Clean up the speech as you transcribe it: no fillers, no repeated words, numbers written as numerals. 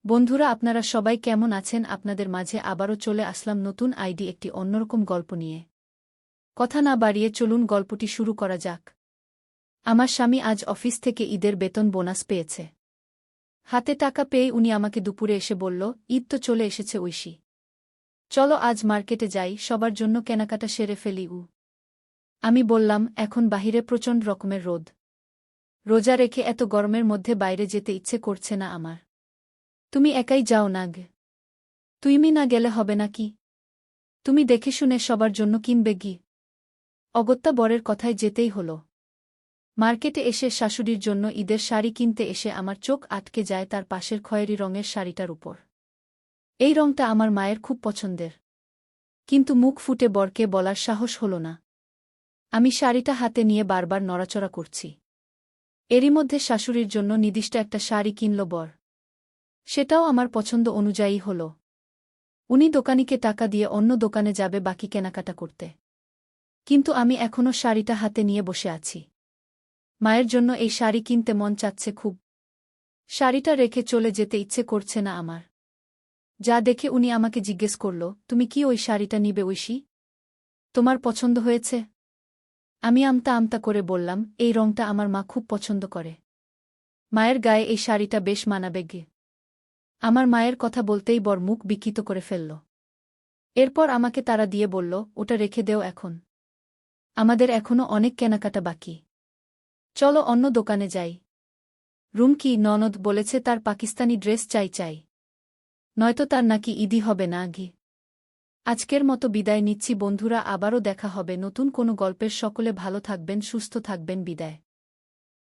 বন্ধুরা, আপনারা সবাই কেমন আছেন? আপনাদের মাঝে আবারও চলে আসলাম নতুন একটি অন্যরকম গল্প নিয়ে। কথা না বাড়িয়ে চলুন গল্পটি শুরু করা যাক। আমার স্বামী আজ অফিস থেকে ঈদের বেতন বোনাস পেয়েছে। হাতে টাকা পেয়ে উনি আমাকে দুপুরে এসে বলল, ঈদ তো চলে এসেছে ঐশী, চলো আজ মার্কেটে যাই, সবার জন্য কেনাকাটা সেরে ফেলি। আমি বললাম, এখন বাহিরে প্রচণ্ড রকমের রোদ, রোজা রেখে এত গরমের মধ্যে বাইরে যেতে ইচ্ছে করছে না আমার। তুমি একাই যাও না গে, তুমি না গেলে হবে নাকি? তুমি দেখে শুনে সবার জন্য কিনবে গি। অগত্যা বরের কথায় যেতেই হল। মার্কেটে এসে শাশুড়ির জন্য ঈদের শাড়ি কিনতে এসে আমার চোখ আটকে যায় তার পাশের খয়েরি রঙের শাড়িটার উপর। এই রঙটা আমার মায়ের খুব পছন্দের, কিন্তু মুখ ফুটে বরকে বলার সাহস হল না। আমি শাড়িটা হাতে নিয়ে বারবার নড়াচড়া করছি। এরই মধ্যে শাশুড়ির জন্য নির্দিষ্ট একটা শাড়ি কিনল বর। সেটাও আমার পছন্দ অনুযায়ী হল। উনি দোকানিকে টাকা দিয়ে অন্য দোকানে যাবে বাকি কেনাকাটা করতে, কিন্তু আমি এখনও শাড়িটা হাতে নিয়ে বসে আছি। মায়ের জন্য এই শাড়ি কিনতে মন চাচ্ছে খুব। শাড়িটা রেখে চলে যেতে ইচ্ছে করছে না আমার। যা দেখে উনি আমাকে জিজ্ঞেস করল, তুমি কি ওই শাড়িটা নিবে ঐশী? তোমার পছন্দ হয়েছে? আমি আমতা আমতা করে বললাম, এই রংটা আমার মা খুব পছন্দ করে, মায়ের গায়ে এই শাড়িটা বেশ মানাবে গে। আমার মায়ের কথা বলতেই বর মুখ বিকৃত করে ফেলল। এরপর আমাকে তাড়া দিয়ে বলল, ওটা রেখে দেও এখন, আমাদের এখনও অনেক কেনাকাটা বাকি, চলো অন্য দোকানে যাই। রুমকি ননদ বলেছে তার পাকিস্তানি ড্রেস চাই, নয়তো তার নাকি ঈদই হবে না গি। আজকের মতো বিদায় নিচ্ছি বন্ধুরা, আবারও দেখা হবে নতুন কোনো গল্পের। সকলে ভালো থাকবেন, সুস্থ থাকবেন, বিদায়।